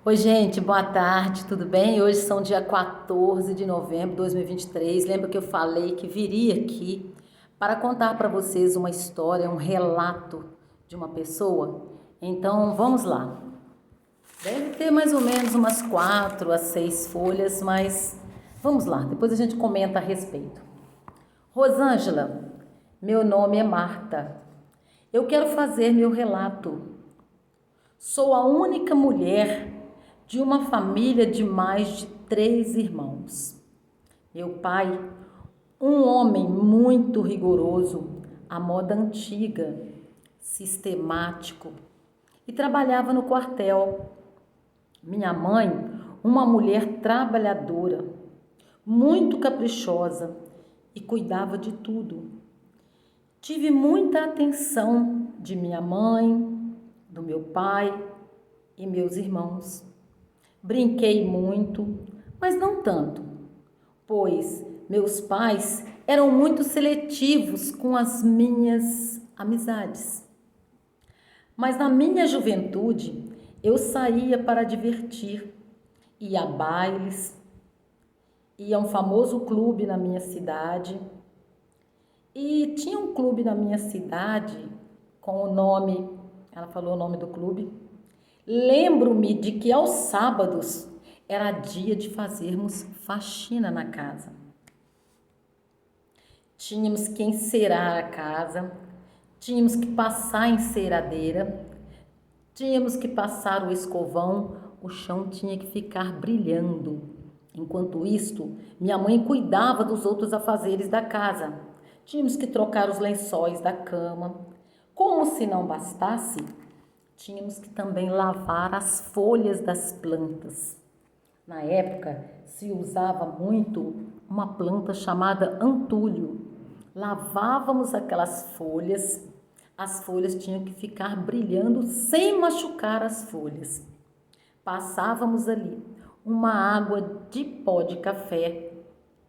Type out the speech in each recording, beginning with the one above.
Oi, gente, boa tarde, tudo bem? Hoje são dia 14 de novembro de 2023. Lembra que eu falei que viria aqui para contar para vocês uma história, um relato de uma pessoa? Então, vamos lá. Deve ter mais ou menos umas 4 a 6 folhas, mas vamos lá, depois a gente comenta a respeito. Rosângela, meu nome é Marta. Eu quero fazer meu relato. Sou a única mulher de uma família de mais de 3 irmãos. Meu pai, um homem muito rigoroso, à moda antiga, sistemático, e trabalhava no quartel. Minha mãe, uma mulher trabalhadora, muito caprichosa e cuidava de tudo. Tive muita atenção de minha mãe, do meu pai e meus irmãos. Brinquei muito, mas não tanto, pois meus pais eram muito seletivos com as minhas amizades. Mas na minha juventude, eu saía para divertir, ia a bailes, ia a um famoso clube na minha cidade. E tinha um clube na minha cidade com o nome, ela falou o nome do clube. Lembro-me de que aos sábados era dia de fazermos faxina na casa. Tínhamos que encerar a casa, tínhamos que passar a enceradeira, tínhamos que passar o escovão, o chão tinha que ficar brilhando. Enquanto isto, minha mãe cuidava dos outros afazeres da casa. Tínhamos que trocar os lençóis da cama. Como se não bastasse, tínhamos que também lavar as folhas das plantas. Na época, se usava muito uma planta chamada antúlio. Lavávamos aquelas folhas, as folhas tinham que ficar brilhando sem machucar as folhas. Passávamos ali uma água de pó de café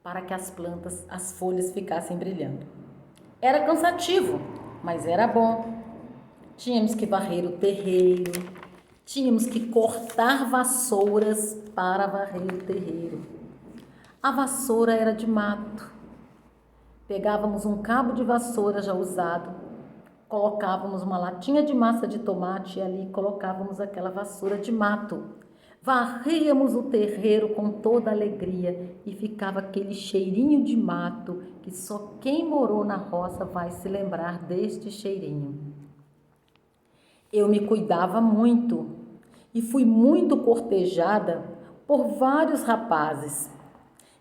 para que as plantas, as folhas ficassem brilhando. Era cansativo, mas era bom. Tínhamos que varrer o terreiro, tínhamos que cortar vassouras para varrer o terreiro. A vassoura era de mato. Pegávamos um cabo de vassoura já usado, colocávamos uma latinha de massa de tomate e ali colocávamos aquela vassoura de mato. Varríamos o terreiro com toda alegria e ficava aquele cheirinho de mato que só quem morou na roça vai se lembrar deste cheirinho. Eu me cuidava muito e fui muito cortejada por vários rapazes.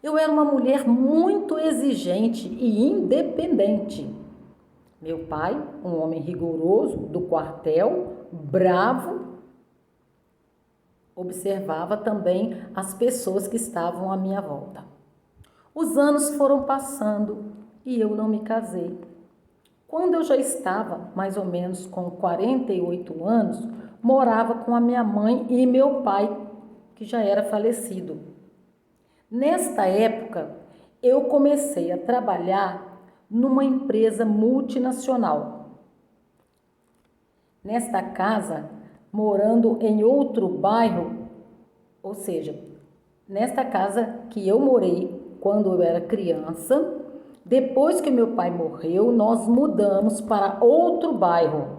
Eu era uma mulher muito exigente e independente. Meu pai, um homem rigoroso do quartel, bravo, observava também as pessoas que estavam à minha volta. Os anos foram passando e eu não me casei. Quando eu já estava mais ou menos com 48 anos, morava com a minha mãe e meu pai, que já era falecido. Nesta época, eu comecei a trabalhar numa empresa multinacional. Nesta casa, morando em outro bairro, ou seja, nesta casa que eu morei quando eu era criança, depois que meu pai morreu, nós mudamos para outro bairro.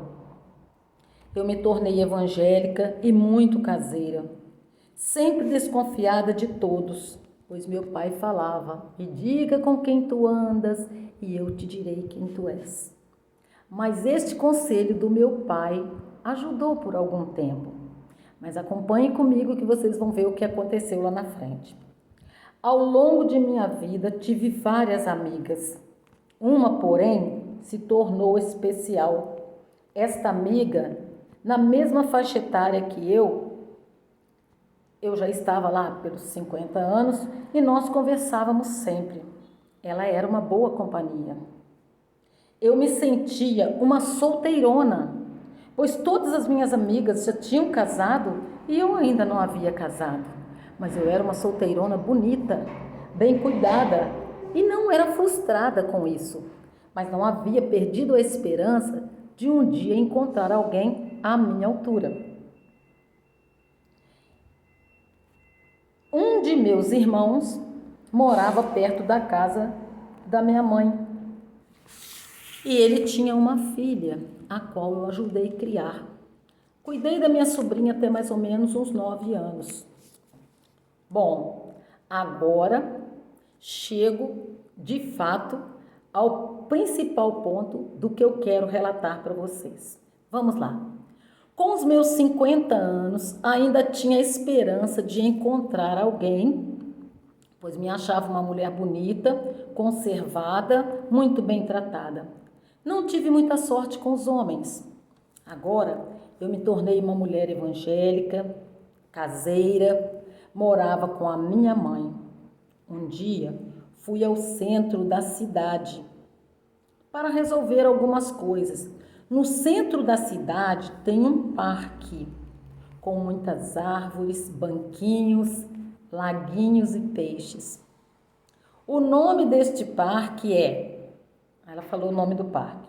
Eu me tornei evangélica e muito caseira, sempre desconfiada de todos, pois meu pai falava: me diga com quem tu andas e eu te direi quem tu és. Mas este conselho do meu pai ajudou por algum tempo. Mas acompanhe comigo que vocês vão ver o que aconteceu lá na frente. Ao longo de minha vida, tive várias amigas. Uma, porém, se tornou especial. Esta amiga, na mesma faixa etária que eu já estava lá pelos 50 anos e nós conversávamos sempre. Ela era uma boa companhia. Eu me sentia uma solteirona, pois todas as minhas amigas já tinham casado e eu ainda não havia casado. Mas eu era uma solteirona bonita, bem cuidada e não era frustrada com isso. Mas não havia perdido a esperança de um dia encontrar alguém à minha altura. de meus irmãos morava perto da casa da minha mãe. E ele tinha uma filha, a qual eu ajudei a criar. Cuidei da minha sobrinha até mais ou menos uns 9 anos. Bom, agora chego de fato ao principal ponto do que eu quero relatar para vocês. Vamos lá. Com os meus 50 anos, ainda tinha esperança de encontrar alguém, pois me achava uma mulher bonita, conservada, muito bem tratada. Não tive muita sorte com os homens. Agora eu me tornei uma mulher evangélica, caseira, morava com a minha mãe. Um dia fui ao centro da cidade para resolver algumas coisas. No centro da cidade tem um parque com muitas árvores, banquinhos, laguinhos e peixes. O nome deste parque ela falou o nome do parque.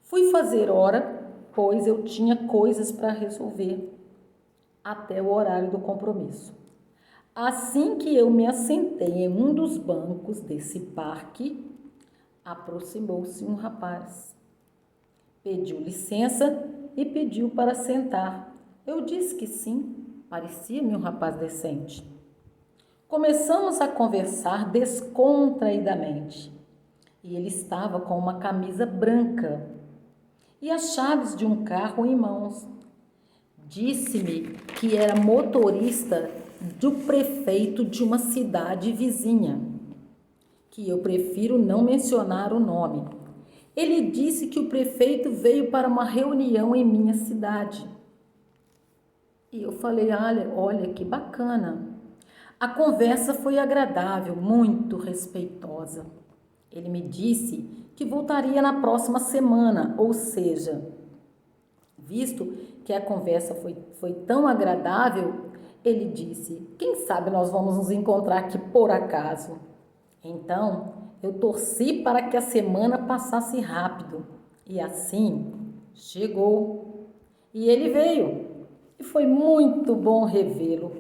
Fui fazer hora, pois eu tinha coisas para resolver até o horário do compromisso. Assim que eu me assentei em um dos bancos desse parque, aproximou-se um rapaz. Pediu licença e pediu para sentar. Eu disse que sim, parecia-me um rapaz decente. Começamos a conversar descontraidamente e ele estava com uma camisa branca e as chaves de um carro em mãos. Disse-me que era motorista do prefeito de uma cidade vizinha, que eu prefiro não mencionar o nome. Ele disse que o prefeito veio para uma reunião em minha cidade. E eu falei, olha que bacana. A conversa foi agradável, muito respeitosa. Ele me disse que voltaria na próxima semana, ou seja, visto que a conversa foi tão agradável, ele disse, quem sabe nós vamos nos encontrar aqui por acaso. Então, eu torci para que a semana passasse rápido. E assim, chegou. E ele veio. E foi muito bom revê-lo.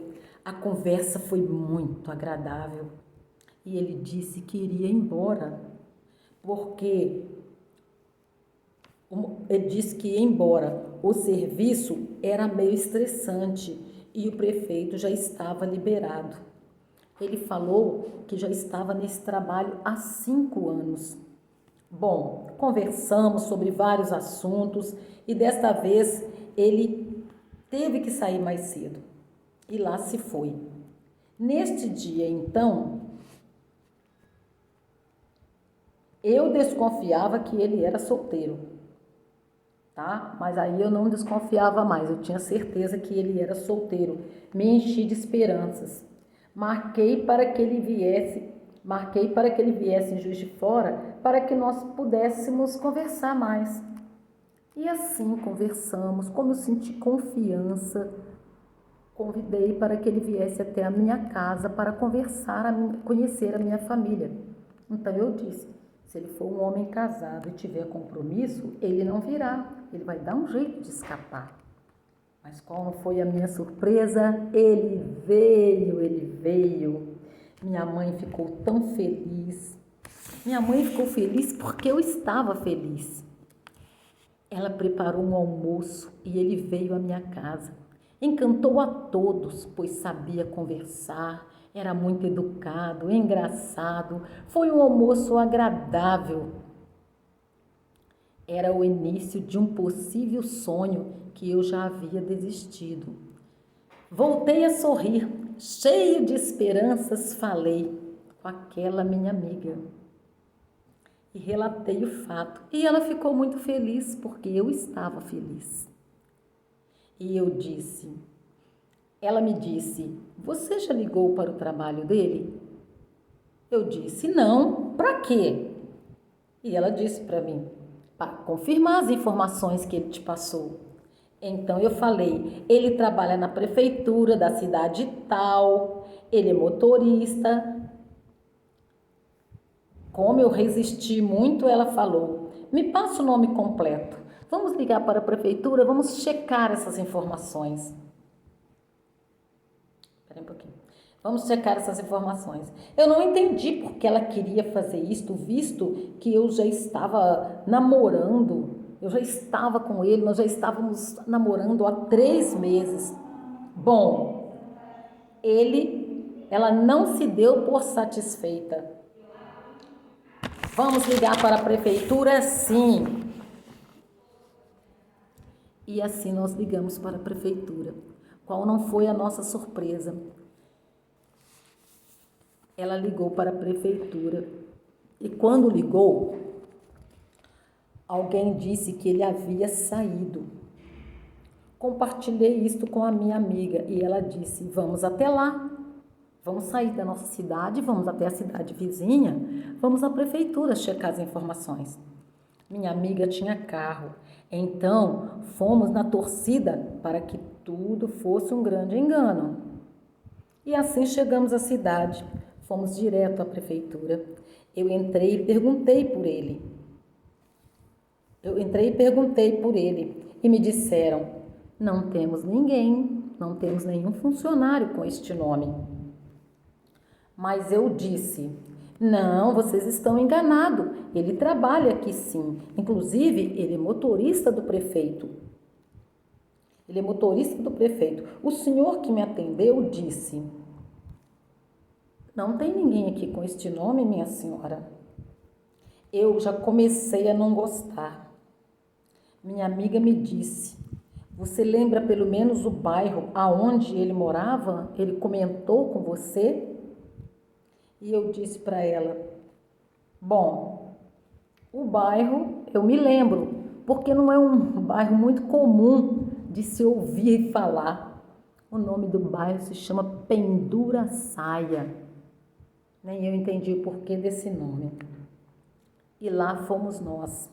A conversa foi muito agradável. E ele disse que iria embora. Ele disse que ia embora. O serviço era meio estressante e o prefeito já estava liberado. Ele falou que já estava nesse trabalho há 5 anos. Bom, conversamos sobre vários assuntos e desta vez ele teve que sair mais cedo. E lá se foi. Neste dia, então, eu desconfiava que ele era solteiro, tá? Mas aí eu não desconfiava mais, eu tinha certeza que ele era solteiro. Me enchi de esperanças. Marquei para que ele viesse em Juiz de Fora para que nós pudéssemos conversar mais. E assim conversamos, como eu senti confiança, convidei para que ele viesse até a minha casa para conhecer a minha família. Então eu disse, se ele for um homem casado e tiver compromisso, ele não virá, ele vai dar um jeito de escapar. Mas qual não foi a minha surpresa? Ele veio. Minha mãe ficou tão feliz. Minha mãe ficou feliz porque eu estava feliz. Ela preparou um almoço e ele veio à minha casa. Encantou a todos, pois sabia conversar, era muito educado, engraçado. Foi um almoço agradável. Era o início de um possível sonho que eu já havia desistido. Voltei a sorrir, cheio de esperanças, falei com aquela minha amiga. E relatei o fato. E ela ficou muito feliz, porque eu estava feliz. E ela me disse, você já ligou para o trabalho dele? Eu disse, não, para quê? E ela disse para mim, para confirmar as informações que ele te passou. Então eu falei, ele trabalha na prefeitura da cidade tal, ele é motorista. Como eu resisti muito, ela falou, me passa o nome completo. Vamos ligar para a prefeitura, vamos checar essas informações. Espera um pouquinho. Vamos checar essas informações. Eu não entendi por que ela queria fazer isto, visto que eu já estava namorando, eu já estava com ele, nós já estávamos namorando há 3 meses. Bom, ela não se deu por satisfeita. Vamos ligar para a prefeitura? Sim. E assim nós ligamos para a prefeitura. Qual não foi a nossa surpresa? Ela ligou para a prefeitura e quando ligou, alguém disse que ele havia saído. Compartilhei isto com a minha amiga e ela disse: vamos até lá, vamos sair da nossa cidade, vamos até a cidade vizinha, vamos à prefeitura checar as informações. Minha amiga tinha carro, então fomos na torcida para que tudo fosse um grande engano. E assim chegamos à cidade. Fomos direto à prefeitura. Eu entrei e perguntei por ele. E me disseram: não temos ninguém, não temos nenhum funcionário com este nome. Mas eu disse: não, vocês estão enganados. Ele trabalha aqui sim. Inclusive, ele é motorista do prefeito. O senhor que me atendeu disse: não tem ninguém aqui com este nome, minha senhora. Eu já comecei a não gostar. Minha amiga me disse: você lembra pelo menos o bairro aonde ele morava? Ele comentou com você? E eu disse para ela: bom, o bairro eu me lembro, porque não é um bairro muito comum de se ouvir falar. O nome do bairro se chama Pendura-Saia. Nem eu entendi o porquê desse nome. E lá fomos nós,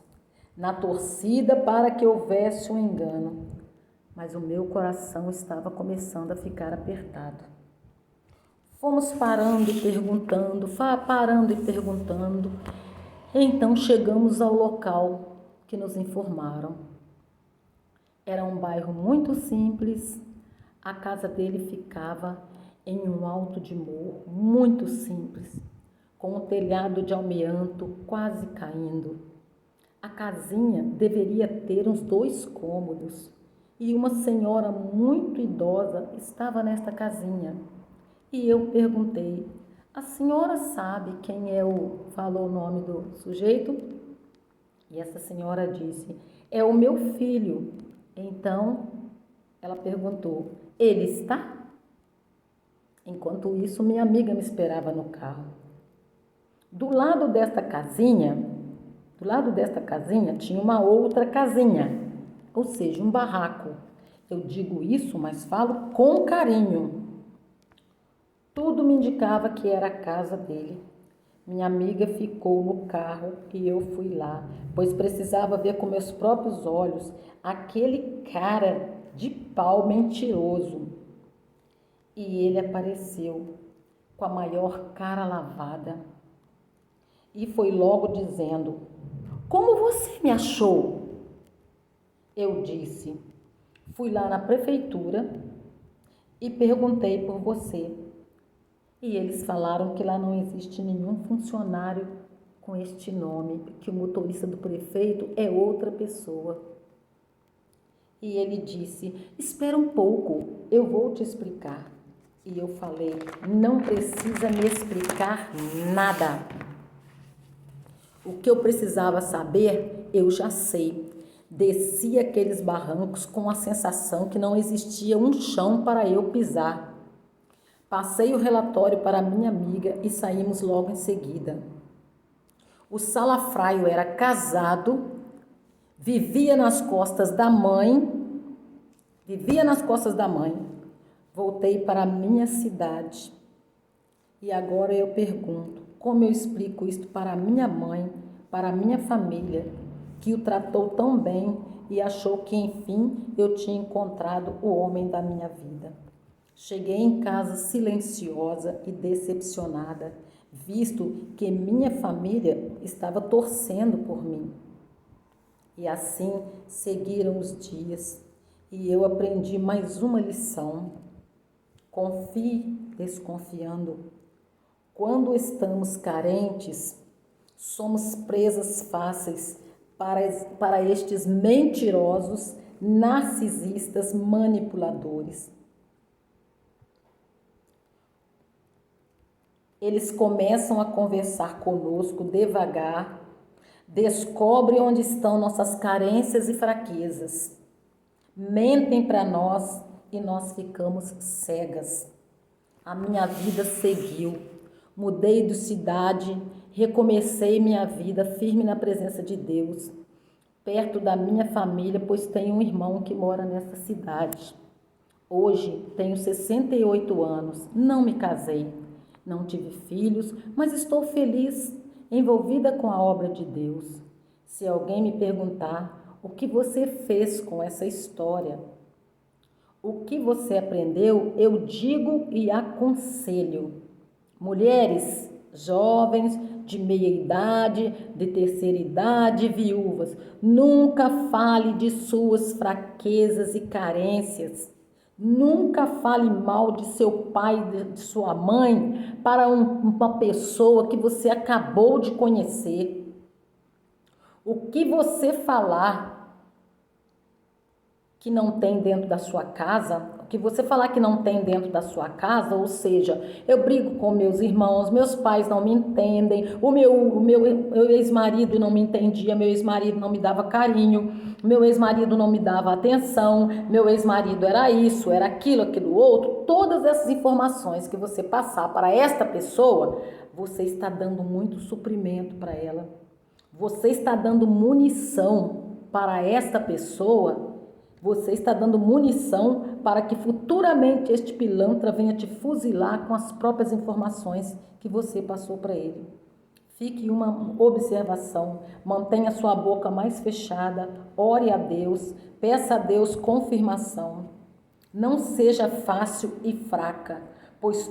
na torcida para que houvesse um engano. Mas o meu coração estava começando a ficar apertado. Fomos parando e perguntando. Então chegamos ao local que nos informaram. Era um bairro muito simples. A casa dele ficava em um alto de morro, muito simples, com um telhado de amianto quase caindo. A casinha deveria ter uns 2 cômodos e uma senhora muito idosa estava nesta casinha. E eu perguntei: a senhora sabe quem falou o nome do sujeito? E essa senhora disse: é o meu filho. Então ela perguntou: ele está? Enquanto isso, minha amiga me esperava no carro. Do lado desta casinha tinha uma outra casinha, ou seja, um barraco. Eu digo isso, mas falo com carinho. Tudo me indicava que era a casa dele. Minha amiga ficou no carro e eu fui lá, pois precisava ver com meus próprios olhos aquele cara de pau mentiroso. E ele apareceu com a maior cara lavada e foi logo dizendo: como você me achou? Eu disse: fui lá na prefeitura e perguntei por você. E eles falaram que lá não existe nenhum funcionário com este nome, que o motorista do prefeito é outra pessoa. E ele disse: espera um pouco, eu vou te explicar. E eu falei: não precisa me explicar nada. O que eu precisava saber, eu já sei. Desci aqueles barrancos com a sensação que não existia um chão para eu pisar. Passei o relatório para minha amiga e saímos logo em seguida. O salafraio era casado, vivia nas costas da mãe. Voltei para a minha cidade. E agora eu pergunto: como eu explico isto para a minha mãe, para a minha família, que o tratou tão bem e achou que, enfim, eu tinha encontrado o homem da minha vida? Cheguei em casa silenciosa e decepcionada, visto que minha família estava torcendo por mim. E assim seguiram os dias e eu aprendi mais uma lição. Confie desconfiando. Quando estamos carentes, somos presas fáceis para estes mentirosos, narcisistas, manipuladores. Eles começam a conversar conosco devagar, descobrem onde estão nossas carências e fraquezas, mentem para nós e nós ficamos cegas. A minha vida seguiu, mudei de cidade, recomecei minha vida firme na presença de Deus, perto da minha família, pois tenho um irmão que mora nessa cidade. Hoje tenho 68 anos, não me casei, não tive filhos, mas estou feliz, envolvida com a obra de Deus. Se alguém me perguntar o que você fez com essa história, o que você aprendeu, eu digo e aconselho. Mulheres jovens, de meia idade, de terceira idade, viúvas, nunca fale de suas fraquezas e carências. Nunca fale mal de seu pai, de sua mãe, para uma pessoa que você acabou de conhecer. O que você falar que não tem dentro da sua casa, o que você falar que não tem dentro da sua casa, ou seja, eu brigo com meus irmãos, meus pais não me entendem, o meu ex-marido não me entendia, meu ex-marido não me dava carinho, meu ex-marido não me dava atenção, meu ex-marido era isso, era aquilo outro, todas essas informações que você passar para esta pessoa, você está dando muito suprimento para ela, você está dando munição para esta pessoa. Você está dando munição para que futuramente este pilantra venha te fuzilar com as próprias informações que você passou para ele. Fique uma observação, mantenha sua boca mais fechada, ore a Deus, peça a Deus confirmação. Não seja fácil e fraca, pois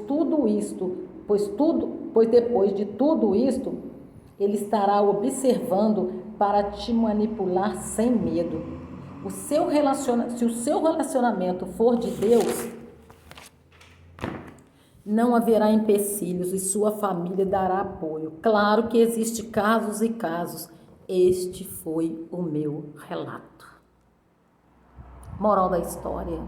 depois de tudo isto, ele estará observando para te manipular sem medo. Se o seu relacionamento for de Deus, não haverá empecilhos e sua família dará apoio. Claro que existem casos e casos. Este foi o meu relato. Moral da história.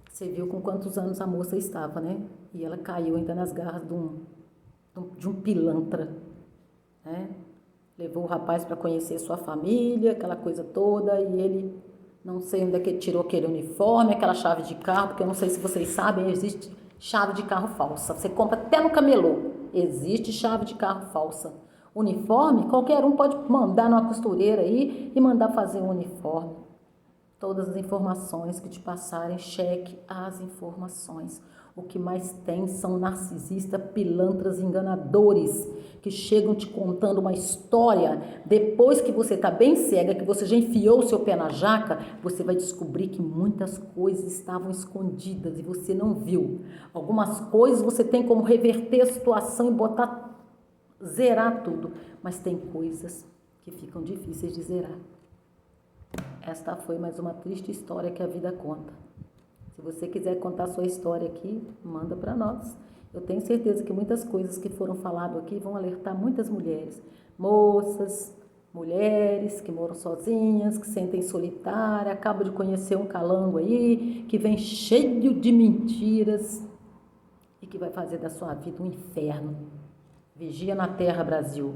Você viu com quantos anos a moça estava, né? E ela caiu ainda nas garras de um pilantra, né? Levou o rapaz para conhecer sua família, aquela coisa toda, e ele, não sei onde é que ele tirou aquele uniforme, aquela chave de carro, porque eu não sei se vocês sabem, existe chave de carro falsa. Você compra até no camelô, existe chave de carro falsa. Uniforme, qualquer um pode mandar numa costureira aí e mandar fazer um uniforme. Todas as informações que te passarem, cheque as informações. O que mais tem são narcisistas, pilantras, enganadores, que chegam te contando uma história, depois que você está bem cega, que você já enfiou o seu pé na jaca, você vai descobrir que muitas coisas estavam escondidas e você não viu. Algumas coisas você tem como reverter a situação e zerar tudo, mas tem coisas que ficam difíceis de zerar. Esta foi mais uma triste história que a vida conta. Se você quiser contar sua história aqui, manda para nós. Eu tenho certeza que muitas coisas que foram faladas aqui vão alertar muitas mulheres. Moças, mulheres que moram sozinhas, que sentem solitária, acabam de conhecer um calango aí, que vem cheio de mentiras e que vai fazer da sua vida um inferno. Vigia na terra, Brasil.